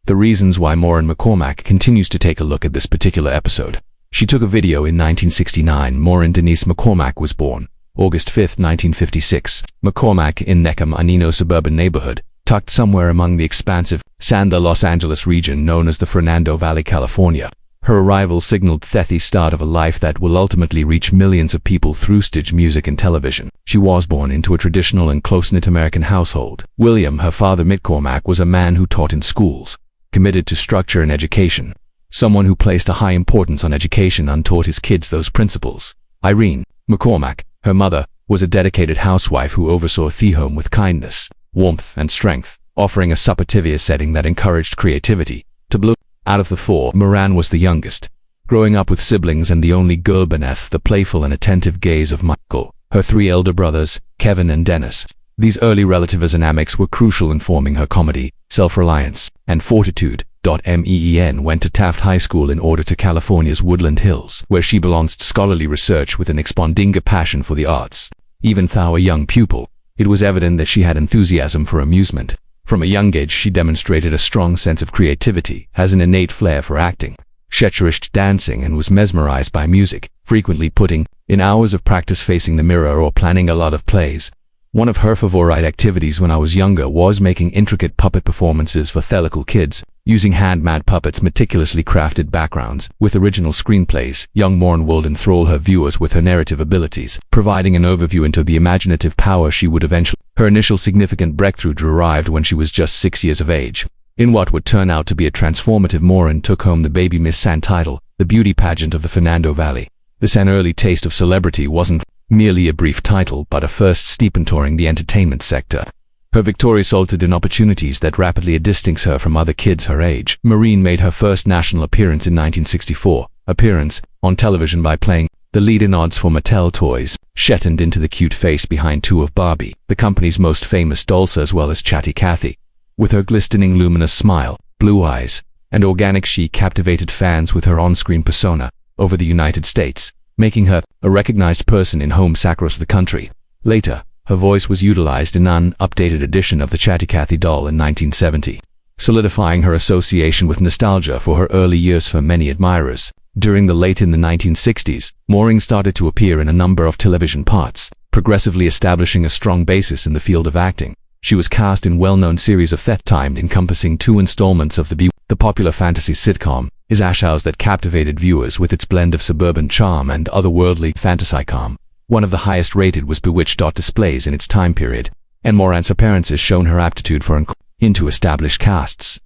The reasons why Maureen McCormick continues to take a look at this particular episode. She took a video in 1969. Maureen Denise McCormick was born August 5, 1956. McCormick in Neckham, a Nino suburban neighborhood, tucked somewhere among the expansive San the Los Angeles region known as the Fernando Valley, California. Her arrival signaled the start of a life that will ultimately reach millions of people through stage music and television. She was born into a traditional and close-knit American household. William, her father McCormick, was a man who taught in schools, committed to structure and education. Someone who placed a high importance on education and taught his kids those principles. Irene McCormick, her mother, was a dedicated housewife who oversaw the home with kindness, warmth, and strength, offering a supportive setting that encouraged creativity to bloom. Out of the four, Maureen was the youngest, growing up with siblings and the only girl beneath the playful and attentive gaze of Michael, her three elder brothers, Kevin and Dennis. These early relative dynamics were crucial in forming her comedy, self-reliance, and fortitude. Maureen went to Taft High School in order to California's Woodland Hills, where she balanced scholarly research with an expanding passion for the arts. Even though a young pupil, it was evident that she had enthusiasm for amusement. From a young age she demonstrated a strong sense of creativity, has an innate flair for acting. She cherished dancing and was mesmerized by music, frequently putting in hours of practice facing the mirror or planning a lot of plays. One of her favorite activities when I was younger was making intricate puppet performances for theatrical kids, using hand-made puppets, meticulously crafted backgrounds. With original screenplays, young Maureen would enthrall her viewers with her narrative abilities, providing an overview into the imaginative power she would eventually. Her initial significant breakthrough arrived when she was just 6 years of age. In what would turn out to be a transformative, Maureen took home the Baby Miss San title, the beauty pageant of the Fernando Valley. This an early taste of celebrity wasn't merely a brief title, but a first step in touring the entertainment sector. Her victory resulted in opportunities that rapidly distanced her from other kids her age. Maureen made her first national appearance in 1964, appearance on television by playing the lead in ads for Mattel toys. She turned into the cute face behind two of Barbie, the company's most famous dolls, as well as Chatty Cathy. With her glistening luminous smile, blue eyes, and organic, she captivated fans with her on-screen persona over the United States, making her a recognized person in homes across the country. Later, her voice was utilized in an updated edition of the Chatty Cathy doll in 1970, solidifying her association with nostalgia for her early years for many admirers. During the 1960s, Maureen started to appear in a number of television parts, progressively establishing a strong basis in the field of acting. She was cast in well-known series of that time, encompassing 2 installments of the popular fantasy sitcom is Ash House that captivated viewers with its blend of suburban charm and otherworldly fantasy calm. One of the highest rated was Bewitched. Displays in its time period, and Maureen's appearances shown her aptitude for into established casts.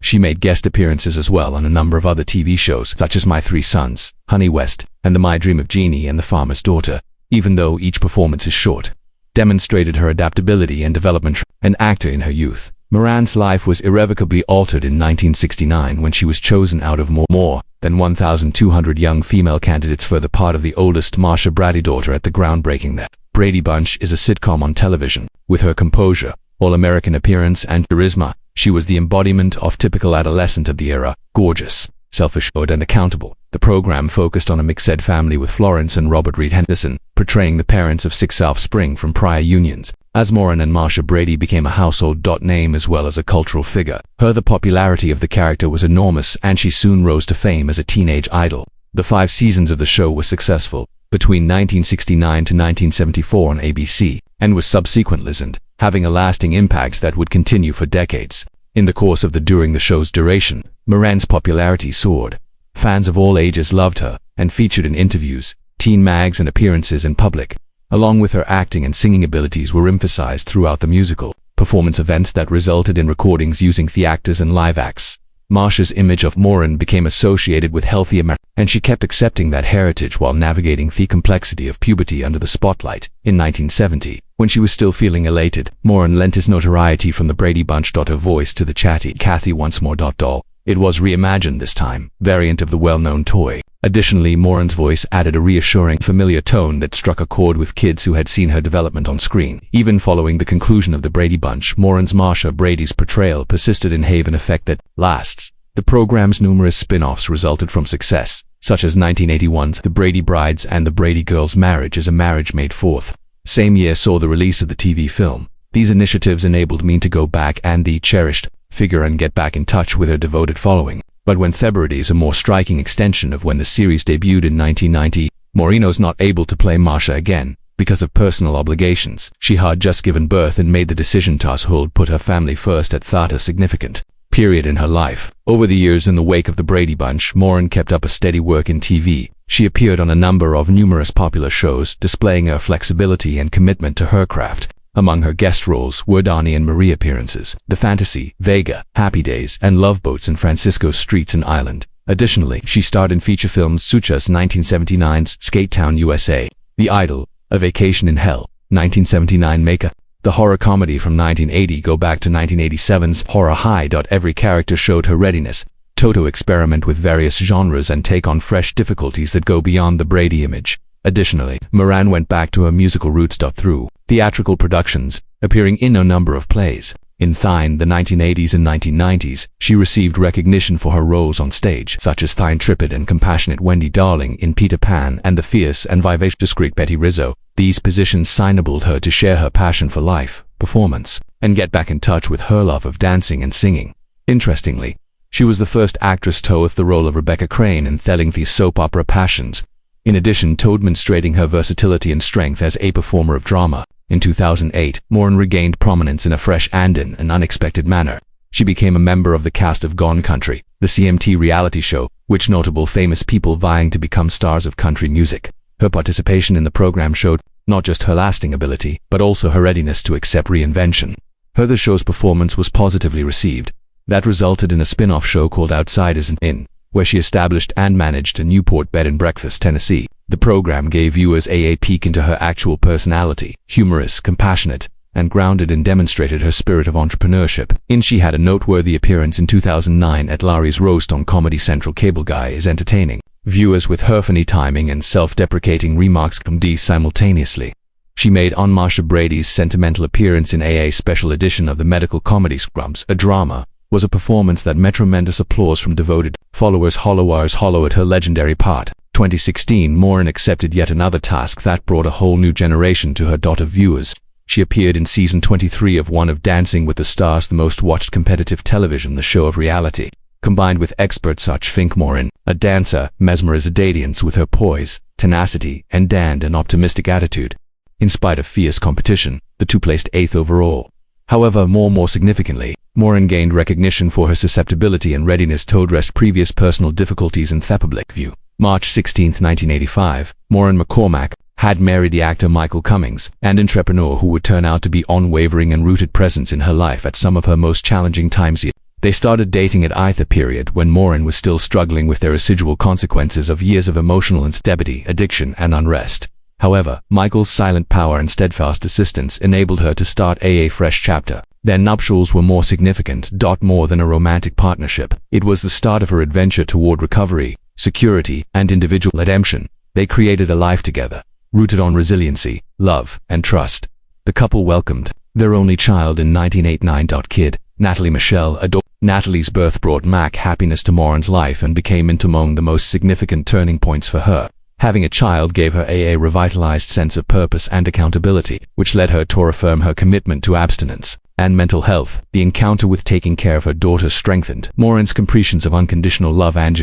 She made guest appearances as well on a number of other TV shows such as My Three Sons, Honey West, and The My Dream of Jeannie and the Farmer's Daughter. Even though each performance is short, demonstrated her adaptability and development. An actor in her youth, Maureen's life was irrevocably altered in 1969 when she was chosen out of more than 1,200 young female candidates for the part of the oldest Marsha Brady daughter at the groundbreaking The Brady Bunch is a sitcom on television. With her composure, all-American appearance, and charisma, she was the embodiment of typical adolescent of the era, gorgeous, self-assured, and accountable. The program focused on a mixed family with Florence and Robert Reed Henderson, portraying the parents of 6 offspring from prior unions. As Maureen and Marsha Brady became a household name as well as a cultural figure, the popularity of the character was enormous, and she soon rose to fame as a teenage idol. The 5 seasons of the show were successful, between 1969 to 1974 on ABC, and was subsequently listened, having a lasting impact that would continue for decades. In the course of during the show's duration, Maureen's popularity soared. Fans of all ages loved her, and featured in interviews, teen mags, and appearances in public. Along with her acting and singing abilities were emphasized throughout the musical performance events that resulted in recordings using the actors and live acts. Marsha's image of Maureen became associated with healthy America, and she kept accepting that heritage while navigating the complexity of puberty under the spotlight. In 1970, when she was still feeling elated, Maureen lent his notoriety from the Brady Bunch. Her voice to the Chatty Cathy once more doll. It was reimagined this time, variant of the well-known toy. Additionally, Maureen's voice added a reassuring, familiar tone that struck a chord with kids who had seen her development on screen. Even following the conclusion of the Brady Bunch, Maureen's Marsha Brady's portrayal persisted in have an effect that lasts. The program's numerous spin-offs resulted from success, such as 1981's The Brady Brides and The Brady Girls' Marriage is a Marriage Made Forth. Same year saw the release of the TV film. These initiatives enabled me to go back and the cherished figure and get back in touch with her devoted following. But when February is a more striking extension of when the series debuted in 1990, Maureen's not able to play Marsha again because of personal obligations. She had just given birth and made the decision to put her family first at that a significant period in her life. Over the years, in the wake of the Brady Bunch, Maureen kept up a steady work in TV. She appeared on a number of numerous popular shows, displaying her flexibility and commitment to her craft. Among her guest roles were Donnie and Marie appearances, The Fantasy, Vega, Happy Days, and Love Boats in Francisco Streets and Island. Additionally, she starred in feature films such as 1979's Skate Town, USA, The Idol, A Vacation in Hell, 1979 Maker, the horror comedy from 1980 Go Back to 1987's Horror High. Every character showed her readiness to experiment with various genres and take on fresh difficulties that go beyond the Brady image. Additionally, Maureen went back to her musical roots through theatrical productions, appearing in a number of plays. In the 1980s and 1990s, she received recognition for her roles on stage, such as the intrepid and compassionate Wendy Darling in Peter Pan and the fierce and vivacious discreet Betty Rizzo. These positions enabled her to share her passion for life, performance, and get back in touch with her love of dancing and singing. Interestingly, she was the first actress to oath the role of Rebecca Crane in the soap opera Passions, in addition to demonstrating her versatility and strength as a performer of drama. In 2008, Maureen regained prominence in a fresh and in an unexpected manner. She became a member of the cast of Gone Country, the CMT reality show, which notable famous people vying to become stars of country music. Her participation in the program showed not just her lasting ability, but also her readiness to accept reinvention. The show's performance was positively received. That resulted in a spin-off show called Outsiders In, where she established and managed a Newport bed and breakfast, Tennessee. The program gave viewers a peek into her actual personality, humorous, compassionate, and grounded, and demonstrated her spirit of entrepreneurship. She had a noteworthy appearance in 2009 at Larry's Roast on Comedy Central. Cable Guy is entertaining viewers with her funny timing and self-deprecating remarks simultaneously. She made on Marsha Brady's sentimental appearance in a special edition of the medical comedy Scrubs, a drama, was a performance that met tremendous applause from devoted followers. Hollow at her legendary part. 2016, Maureen accepted yet another task that brought a whole new generation to her viewers. She appeared in season 23 of one of Dancing with the Stars, the most watched competitive television, the show of reality. Combined with experts such think Maureen, a dancer, mesmerized audience with her poise, tenacity, and an optimistic attitude. In spite of fierce competition, the two placed 8th overall. However, more significantly, Maureen gained recognition for her susceptibility and readiness to address previous personal difficulties in the public view. March 16, 1985, Maureen McCormick had married the actor Michael Cummings, an entrepreneur who would turn out to be unwavering and rooted presence in her life at some of her most challenging times. They started dating at the period when Maureen was still struggling with the residual consequences of years of emotional instability, addiction, and unrest. However, Michael's silent power and steadfast assistance enabled her to start a fresh chapter. Their nuptials were more significant, more than a romantic partnership. It was the start of her adventure toward recovery, security, and individual redemption. They created a life together, rooted on resiliency, love, and trust. The couple welcomed their only child in 1989. Kid, Natalie Michelle. Natalie's birth brought happiness to Maureen's life and became among the most significant turning points for her. Having a child gave her a revitalized sense of purpose and accountability, which led her to affirm her commitment to abstinence and mental health. The encounter with taking care of her daughter strengthened Maureen's comprehensions of unconditional love and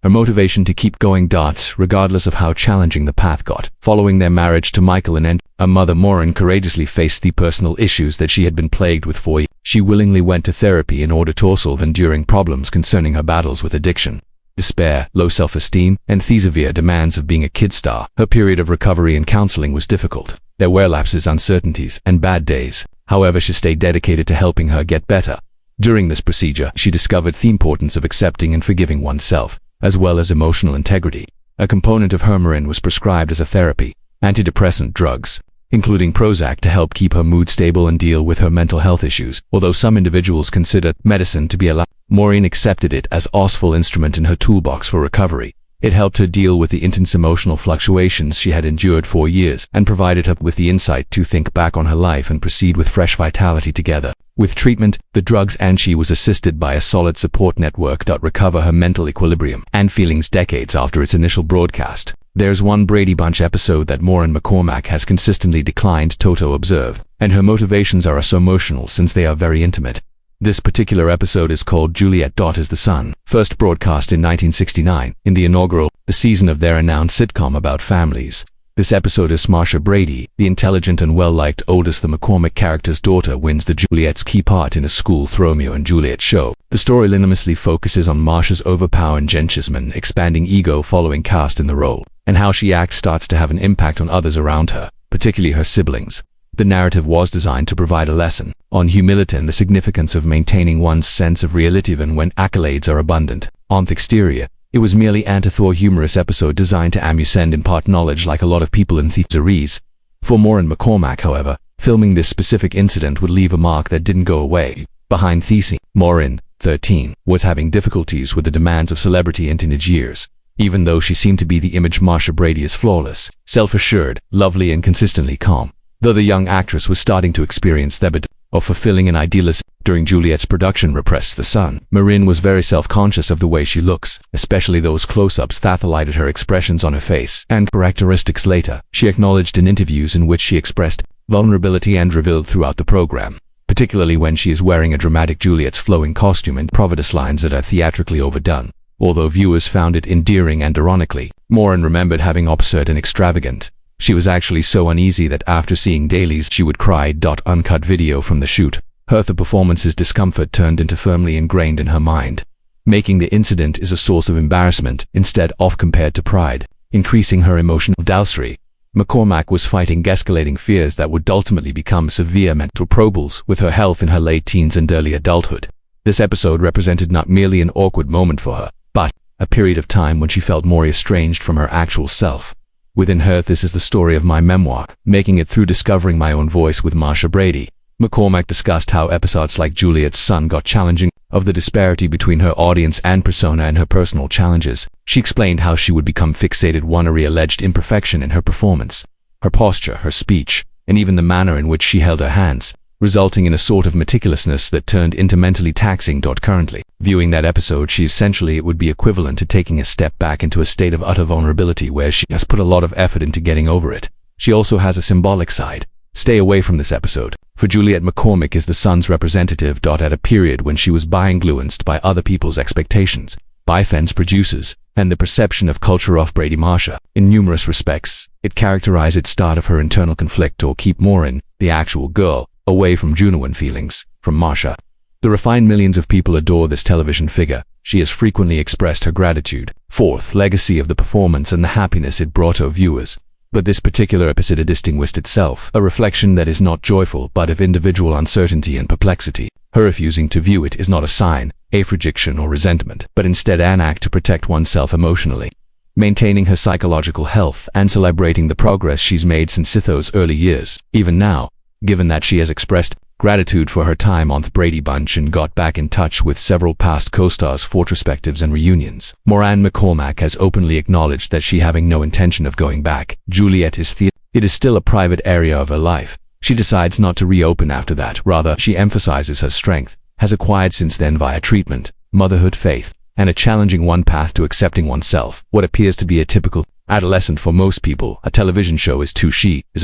her motivation to keep going. Regardless of how challenging the path got. Following their marriage to Michael and a mother, Maureen courageously faced the personal issues that she had been plagued with for years. She willingly went to therapy in order to solve enduring problems concerning her battles with addiction, despair, low self-esteem, and the severe demands of being a kid star. Her period of recovery and counseling was difficult. There were lapses, uncertainties, and bad days. However, she stayed dedicated to helping her get better. During this procedure, she discovered the importance of accepting and forgiving oneself, as well as emotional integrity. A component of her Maureen was prescribed as a therapy, antidepressant drugs, including Prozac, to help keep her mood stable and deal with her mental health issues. Although some individuals consider medicine to be a lie, Maureen accepted it as a useful instrument in her toolbox for recovery. It helped her deal with the intense emotional fluctuations she had endured for years and provided her with the insight to think back on her life and proceed with fresh vitality together. With treatment, the drugs, and she was assisted by a solid support network to recover her mental equilibrium and feelings decades after its initial broadcast. There's one Brady Bunch episode that Maureen McCormick has consistently declined to observe, and her motivations are so emotional since they are very intimate. This particular episode is called Juliet is the Sun, first broadcast in 1969, in the inaugural season of their renowned sitcom about families. This episode is Marsha Brady, the intelligent and well-liked oldest. The McCormick character's daughter wins the Juliet's key part in a school Romeo and Juliet show. The story linearly focuses on Marsha's overpowering gentleman expanding ego following cast in the role, and how she acts starts to have an impact on others around her, particularly her siblings. The narrative was designed to provide a lesson on humility and the significance of maintaining one's sense of reality even when accolades are abundant. On the exterior, it was merely an humorous episode designed to amuse and impart knowledge like a lot of people in the series. For Maureen McCormick, however, filming this specific incident would leave a mark that didn't go away. Behind the scenes, Maureen, 13, was having difficulties with the demands of celebrity in teenage years. Even though she seemed to be the image Marsha Brady is flawless, self-assured, lovely and consistently calm. Though the young actress was starting to experience the bit of fulfilling an idealism during Juliet's production Repress the Sun, Maureen was very self-conscious of the way she looks, especially those close-ups that highlighted her expressions on her face and characteristics. Later, she acknowledged in interviews in which she expressed vulnerability and revealed throughout the program, particularly when she is wearing a dramatic Juliet's flowing costume and providence lines that are theatrically overdone. Although viewers found it endearing and ironically, Maureen remembered having absurd and extravagant. She was actually so uneasy that after seeing dailies she would cry. Uncut video from the shoot. The performance's discomfort turned into firmly ingrained in her mind, making the incident is a source of embarrassment instead of compared to pride, increasing her emotional dowry. McCormick was fighting escalating fears that would ultimately become severe mental troubles with her health in her late teens and early adulthood. This episode represented not merely an awkward moment for her, but a period of time when she felt more estranged from her actual self. Within her, this is the story of my memoir, making it through discovering my own voice with Marsha Brady. McCormick discussed how episodes like Juliet's Son got challenging, of the disparity between her audience and persona and her personal challenges. She explained how she would become fixated on a alleged imperfection in her performance, her posture, her speech, and even the manner in which she held her hands, resulting in a sort of meticulousness that turned into mentally taxing. Currently, viewing that episode, it would be equivalent to taking a step back into a state of utter vulnerability where she has put a lot of effort into getting over it. She also has a symbolic side. Stay away from this episode, for Juliet McCormick is the Sun's representative. At a period when she was influenced by other people's expectations, by fans, producers, and the perception of culture of Brady Marsha. In numerous respects, it characterized its start of her internal conflict or keep Maureen, the actual girl, away from genuine feelings from Marsha. The refined millions of people adore this television figure. She has frequently expressed her gratitude for the legacy of the performance and the happiness it brought her viewers. But this particular episode distinguished itself, a reflection that is not joyful but of individual uncertainty and perplexity. Her refusing to view it is not a sign, a rejection or resentment, but instead an act to protect oneself emotionally, maintaining her psychological health and celebrating the progress she's made since those early years. Even now, given that she has expressed gratitude for her time on the Brady Bunch and got back in touch with several past co-stars for retrospectives and reunions, Maureen McCormick has openly acknowledged that she having no intention of going back. Juliet is it is still a private area of her life. She decides not to reopen after that. Rather, she emphasizes her strength has acquired since then via treatment, motherhood, faith, and a challenging one path to accepting oneself. What appears to be a typical adolescent for most people, a television show is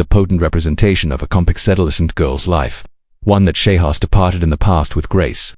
a potent representation of a complex adolescent girl's life, one that she has departed in the past with grace.